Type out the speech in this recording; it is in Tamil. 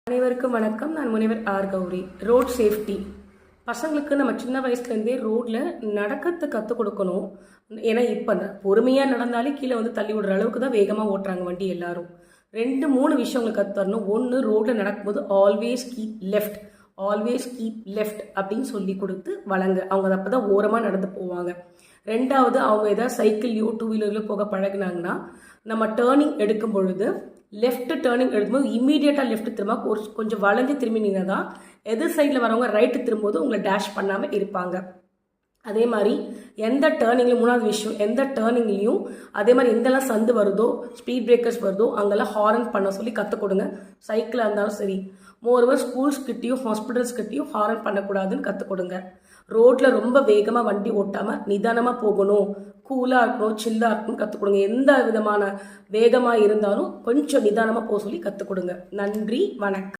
அனைவருக்கும் வணக்கம். நான் முனைவர் ஆர் கௌரி. ரோட் சேஃப்டி பசங்களுக்கு நம்ம சின்ன வயசுலேருந்தே ரோட்டில் நடக்கிறதுக்கு கற்றுக் கொடுக்கணும். ஏன்னா இப்போ பொறுமையாக நடந்தாலே கீழே தள்ளி விடுற அளவுக்கு தான் வேகமாக ஓட்டுறாங்க வண்டி எல்லாரும். 2-3 விஷயங்களுக்கு கற்று தரணும். ஒன்று, ரோட்டில் நடக்கும்போது ஆல்வேஸ் கீப் லெஃப்ட் அப்படின்னு சொல்லி கொடுத்து வழங்க. அவங்க அப்போ தான் ஓரமாக நடந்து போவாங்க. 2வது, அவங்க ஏதாவது சைக்கிள்லையோ 2 வீலர்லையோ போக பழகினாங்கன்னா நம்ம டேர்னிங் எடுக்கும் பொழுது லெஃப்ட் டேர்னிங் எடுக்கும்போது இம்மீடியட்டாக லெஃப்ட் திரும்ப கொஞ்சம் வளைஞ்சு திரும்பினீங்கன்னா தான் எதிர் சைடில் வரவங்க ரைட்டு திரும்பும்போது உங்களை டேஷ் பண்ணாமல் இருப்பாங்க. அதே மாதிரி எந்த டேர்னிங்லையும் 3வது விஷயம், எந்த டேர்னிங்லையும் அதே மாதிரி எங்கெல்லாம் சந்து வருதோ ஸ்பீட் பிரேக்கர்ஸ் வருதோ அங்கெல்லாம் ஹாரன் பண்ண சொல்லி கற்றுக் கொடுங்க. சைக்கிளாக இருந்தாலும் சரி. மோரோவர் ஸ்கூல்ஸ்கிட்டையும் ஹாஸ்பிட்டல்ஸ்கிட்டையும் ஹாரன் பண்ணக்கூடாதுன்னு கற்றுக் கொடுங்க. ரோட்டில் ரொம்ப வேகமாக வண்டி ஓட்டாமல் நிதானமாக போகணும், கூலாக இருக்கணும், சில்லாக இருக்கணும் கற்றுக் கொடுங்க. எந்த விதமான வேகமாக இருந்தாலும் கொஞ்சம் நிதானமாக போக சொல்லி கற்றுக் கொடுங்க. நன்றி, வணக்கம்.